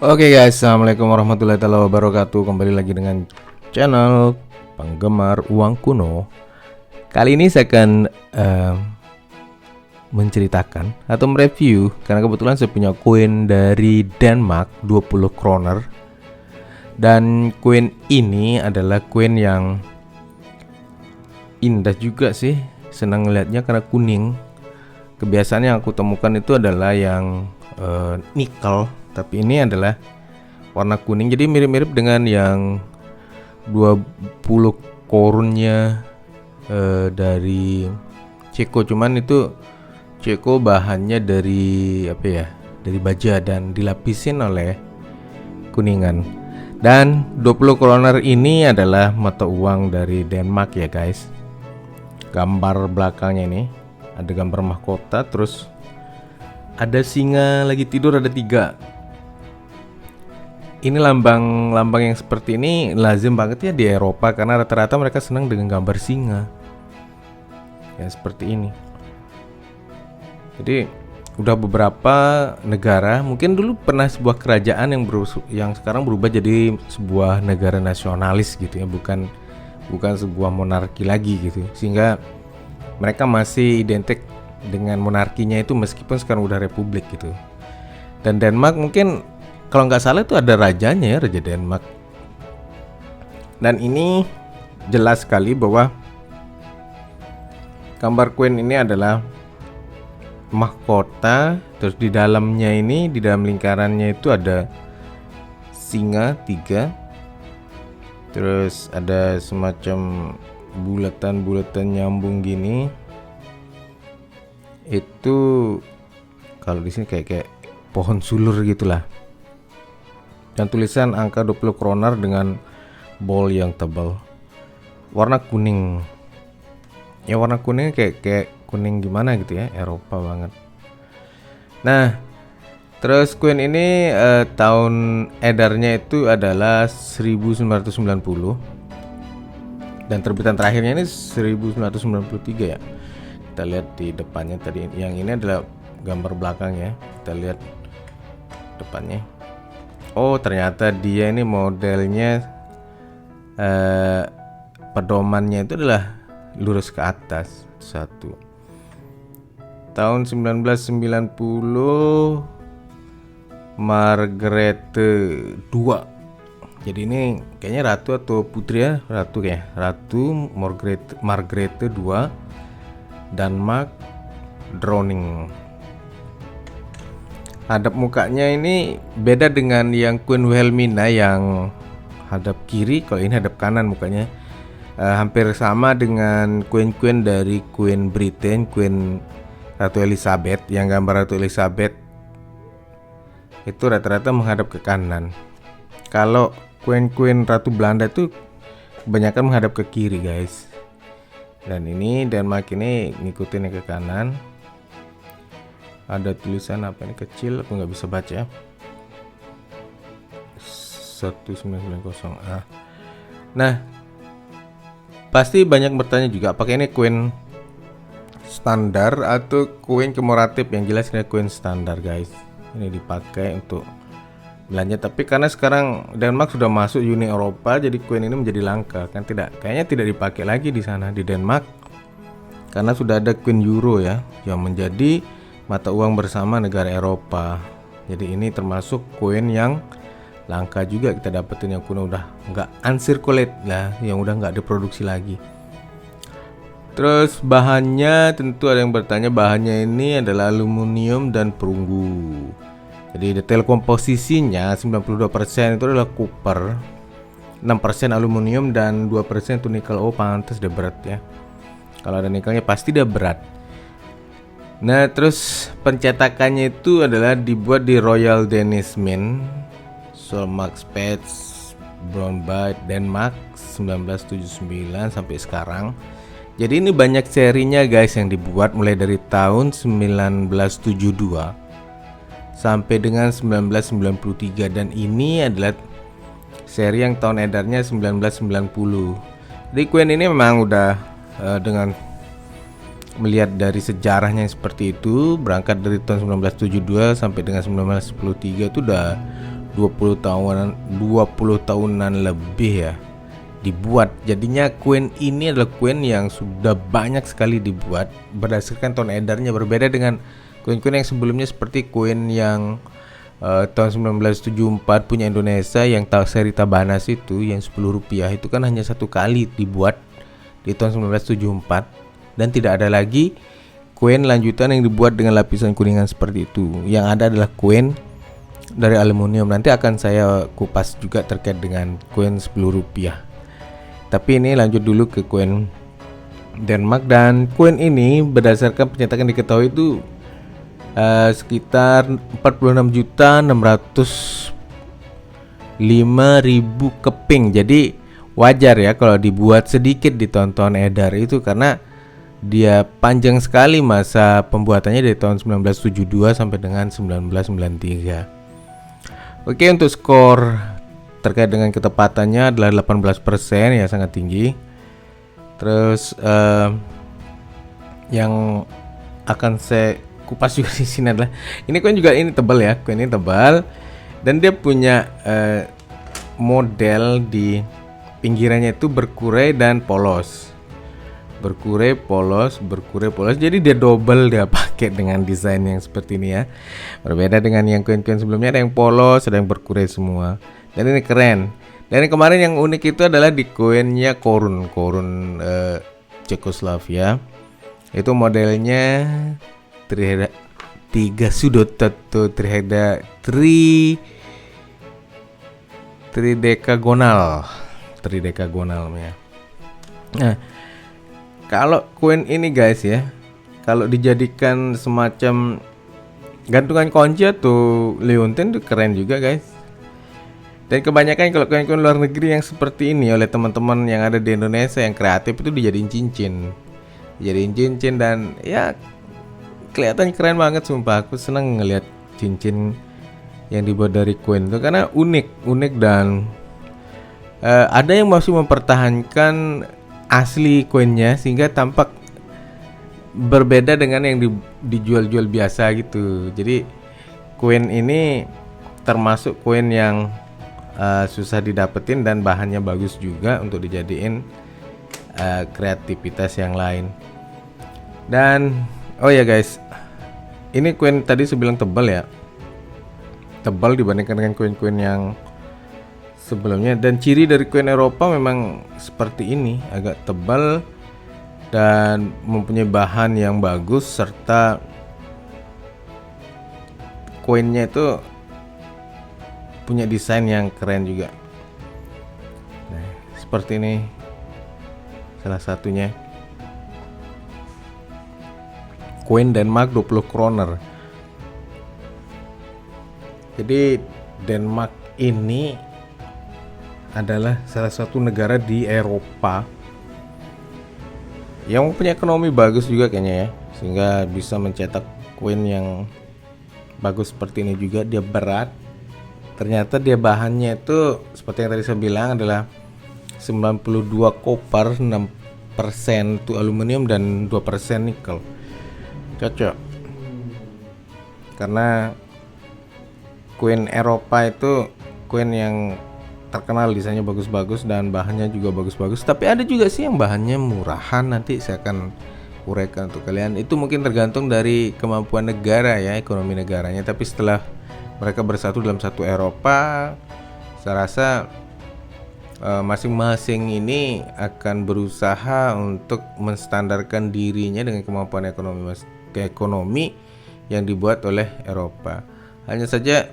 Oke guys, assalamualaikum warahmatullahi wabarakatuh. Kembali lagi dengan channel penggemar uang kuno. Kali ini saya akan menceritakan atau mereview, karena kebetulan saya punya koin dari Denmark 20 kroner. Dan koin ini adalah koin yang indah juga sih. Senang ngeliatnya karena kuning. Kebiasaan yang aku temukan itu adalah yang nikel, tapi ini adalah warna kuning, jadi mirip-mirip dengan yang 20 korunnya dari Ceko, cuman itu Ceko bahannya dari apa ya? Dari baja dan dilapisin oleh kuningan. Dan 20 kroner ini adalah mata uang dari Denmark ya guys. Gambar belakangnya ini ada gambar mahkota, terus ada singa lagi tidur, ada 3. Ini lambang yang seperti ini lazim banget ya di Eropa, karena rata-rata mereka senang dengan gambar singa. Ya seperti ini. Jadi udah beberapa negara, mungkin dulu pernah sebuah kerajaan yang sekarang berubah jadi sebuah negara nasionalis gitu ya, bukan sebuah monarki lagi gitu. Sehingga mereka masih identik dengan monarkinya itu meskipun sekarang udah republik gitu. Dan Denmark mungkin kalau nggak salah itu ada rajanya ya, Raja Denmark. Dan ini jelas sekali bahwa gambar koin ini adalah mahkota. Terus di dalamnya ini, di dalam lingkarannya itu ada singa 3. Terus ada semacam bulatan-bulatan nyambung gini. Itu kalau di sini kayak pohon sulur gitulah. Dan tulisan angka 20 kroner dengan bol yang tebal. Warna kuning. Ya warna kuningnya kayak kuning gimana gitu ya, Eropa banget. Nah, terus koin ini tahun edarnya itu adalah 1990. Dan terbitan terakhirnya ini 1993 ya. Kita lihat di depannya tadi, yang ini adalah gambar belakangnya. Kita lihat depannya. Oh, ternyata dia ini modelnya pedomannya itu adalah lurus ke atas. 1 tahun 1990, Margrethe 2. Jadi ini kayaknya ratu atau putri ya, ratu kayak Ratu Margrethe 2, Denmark, Dronning. Hadap mukanya ini beda dengan yang Queen Wilhelmina yang hadap kiri, kalau ini hadap kanan mukanya. Hampir sama dengan queen dari Queen Britain, Queen Ratu Elizabeth. Yang gambar Ratu Elizabeth itu rata-rata menghadap ke kanan. Kalau queen Ratu Belanda itu kebanyakan menghadap ke kiri guys. Dan ini Denmark ini ngikutin ke kanan. Ada tulisan apa ini kecil, aku nggak bisa baca. 1990A. Nah, pasti banyak bertanya juga, apakah ini koin standar atau koin komemoratif? Yang jelas ini koin standar guys. Ini dipakai untuk belanja, tapi karena sekarang Denmark sudah masuk Uni Eropa, jadi koin ini menjadi langka kan, kayaknya tidak dipakai lagi di sana di Denmark, karena sudah ada koin euro ya, yang menjadi mata uang bersama negara Eropa. Jadi ini termasuk koin yang langka juga kita dapetin, yang kuno udah nggak uncirculate lah, yang udah nggak diproduksi lagi. Terus bahannya, tentu ada yang bertanya, bahannya ini adalah aluminium dan perunggu. Jadi detail komposisinya 92% itu adalah copper, 6% aluminium dan 2% itu nikel. Oh pantas dia berat ya. Kalau ada nikelnya pasti dia berat. Nah, terus pencetakannya itu adalah dibuat di Royal Danish Mint, Solmakspads, Brøndby, Denmark 1979 sampai sekarang. Jadi ini banyak serinya guys yang dibuat mulai dari tahun 1972 sampai dengan 1993, dan ini adalah seri yang tahun edarnya 1990. Jadi koin ini memang udah dengan melihat dari sejarahnya seperti itu, berangkat dari tahun 1972 sampai dengan 1993 itu udah 20 tahunan lebih ya dibuat. Jadinya koin ini adalah koin yang sudah banyak sekali dibuat berdasarkan tahun edarnya, berbeda dengan koin-koin yang sebelumnya seperti koin yang tahun 1974 punya Indonesia yang seri Tabanas itu yang 10 rupiah itu kan hanya satu kali dibuat di tahun 1974 dan tidak ada lagi koin lanjutan yang dibuat dengan lapisan kuningan seperti itu. Yang ada adalah koin dari aluminium. Nanti akan saya kupas juga terkait dengan koin 10 rupiah. Tapi ini lanjut dulu ke koin Denmark, dan koin ini berdasarkan pencetakan diketahui itu sekitar 46.605.000 keping. Jadi wajar ya kalau dibuat sedikit di tahun-tahun edar itu karena dia panjang sekali masa pembuatannya dari tahun 1972 sampai dengan 1993. Oke, untuk skor terkait dengan ketepatannya adalah 18%, ya sangat tinggi. Terus yang akan saya kupas juga di sini adalah ini koin juga, ini tebal ya, koin ini tebal dan dia punya model di pinggirannya itu berkurai dan polos. Berkurai polos. Jadi dia double dia pakai dengan desain yang seperti ini ya. Berbeda dengan yang koin-koin sebelumnya, ada yang polos, ada yang berkurai semua. Dan ini keren. Dan yang kemarin yang unik itu adalah di koinnya korun Cekoslovakia. Itu modelnya tiga sudut atau tridekagonal ya. Nah, kalau koin ini guys ya, kalau dijadikan semacam gantungan kunci atau leontin itu keren juga guys. Dan kebanyakan kalau koin-koin luar negeri yang seperti ini oleh teman-teman yang ada di Indonesia yang kreatif itu dijadiin cincin dan ya kelihatan keren banget. Sumpah aku seneng ngelihat cincin yang dibuat dari koin itu karena unik dan ada yang masih mempertahankan asli koinnya sehingga tampak berbeda dengan yang dijual-jual biasa gitu. Jadi koin ini termasuk koin yang susah didapetin dan bahannya bagus juga untuk dijadiin kreativitas yang lain. Dan oh ya guys, ini koin tadi saya bilang tebal ya, tebal dibandingkan dengan koin-koin yang sebelumnya. Dan ciri dari koin Eropa memang seperti ini, agak tebal dan mempunyai bahan yang bagus serta koinnya itu punya desain yang keren juga. Nah, seperti ini salah satunya. Koin Denmark 20 kroner. Jadi Denmark ini adalah salah satu negara di Eropa yang punya ekonomi bagus juga kayaknya ya, sehingga bisa mencetak koin yang bagus seperti ini juga. Dia berat. Ternyata dia bahannya itu seperti yang tadi saya bilang adalah 92 koper, 6% itu aluminium dan 2% nikel. Cocok. Karena koin Eropa itu koin yang terkenal desainnya bagus-bagus dan bahannya juga bagus-bagus. Tapi ada juga sih yang bahannya murahan, nanti saya akan uraikan untuk kalian. Itu mungkin tergantung dari kemampuan negara ya, ekonomi negaranya. Tapi setelah mereka bersatu dalam satu Eropa, saya rasa masing-masing ini akan berusaha untuk menstandarkan dirinya dengan kemampuan ekonomi yang dibuat oleh Eropa. Hanya saja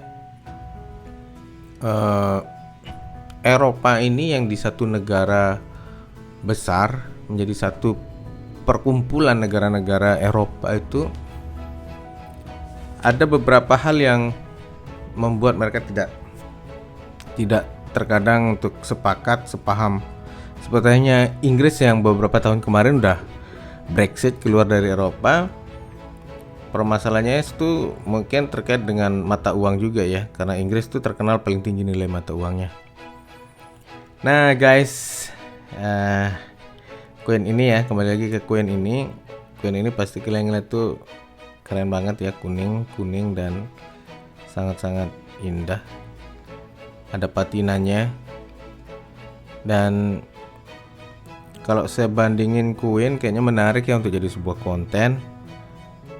Eropa ini yang di satu negara besar menjadi satu perkumpulan negara-negara Eropa itu ada beberapa hal yang membuat mereka tidak terkadang untuk sepaham. Sepertinya Inggris yang beberapa tahun kemarin udah Brexit, keluar dari Eropa. Permasalahannya itu mungkin terkait dengan mata uang juga ya, karena Inggris itu terkenal paling tinggi nilai mata uangnya. Nah guys, koin ini ya, kembali lagi ke koin ini. Koin ini pasti kalian ngeliat tuh keren banget ya, kuning dan sangat-sangat indah. ada patinanya. Dan kalau saya bandingin Queen, kayaknya menarik ya untuk jadi sebuah konten,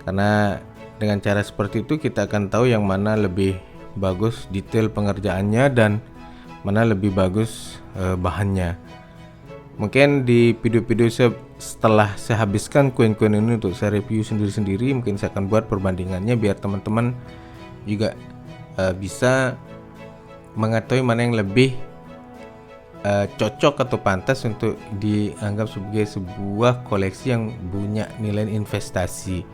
karena dengan cara seperti itu kita akan tahu yang mana lebih bagus detail pengerjaannya dan mana lebih bagus bahannya. Mungkin di video-video setelah saya habiskan Queen ini untuk saya review sendiri-sendiri, mungkin saya akan buat perbandingannya biar teman-teman juga bisa mengetahui mana yang lebih cocok atau pantas untuk dianggap sebagai sebuah koleksi yang punya nilai investasi.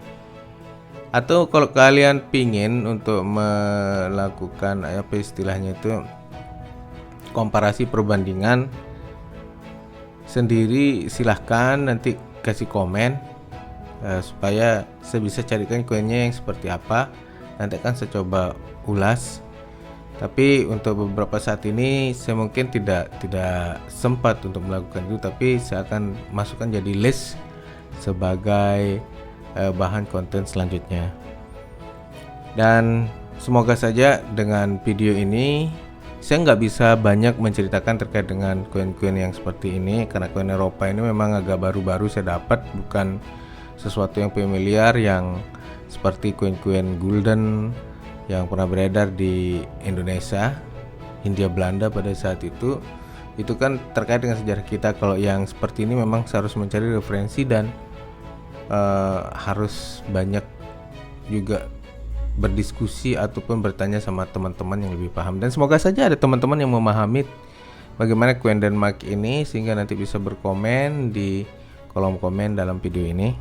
Atau kalau kalian pingin untuk melakukan apa istilahnya itu komparasi perbandingan sendiri, silahkan nanti kasih komen supaya saya bisa carikan kuenya yang seperti apa. Nanti akan saya coba ulas. Tapi untuk beberapa saat ini saya mungkin tidak sempat untuk melakukan itu, tapi saya akan masukkan jadi list sebagai bahan konten selanjutnya. Dan semoga saja dengan video ini saya nggak bisa banyak menceritakan terkait dengan koin-koin yang seperti ini, karena koin Eropa ini memang agak baru-baru saya dapat, bukan sesuatu yang familiar yang seperti koin-koin Gulden yang pernah beredar di Indonesia, Hindia Belanda pada saat itu kan terkait dengan sejarah kita. Kalau yang seperti ini memang saya harus mencari referensi dan harus banyak juga berdiskusi ataupun bertanya sama teman-teman yang lebih paham. Dan semoga saja ada teman-teman yang memahami bagaimana koin Denmark ini, sehingga nanti bisa berkomen di kolom komen dalam video ini.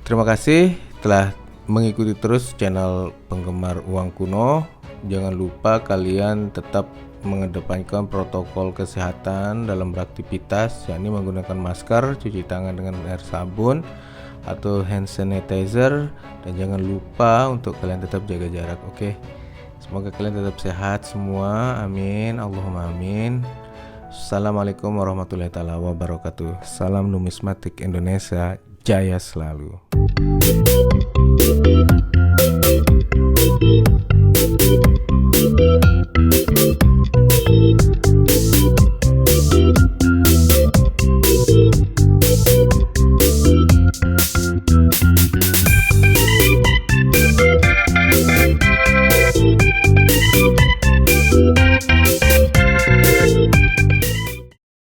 Terima kasih telah mengikuti terus channel Penggemar Uang Kuno. Jangan lupa kalian tetap mengedepankan protokol kesehatan dalam beraktivitas, yakni menggunakan masker, cuci tangan dengan air sabun atau hand sanitizer, dan jangan lupa untuk kalian tetap jaga jarak. Oke, semoga kalian tetap sehat semua, amin, Allahumma amin. Assalamualaikum warahmatullahi wabarakatuh. Salam numismatik Indonesia, jaya selalu.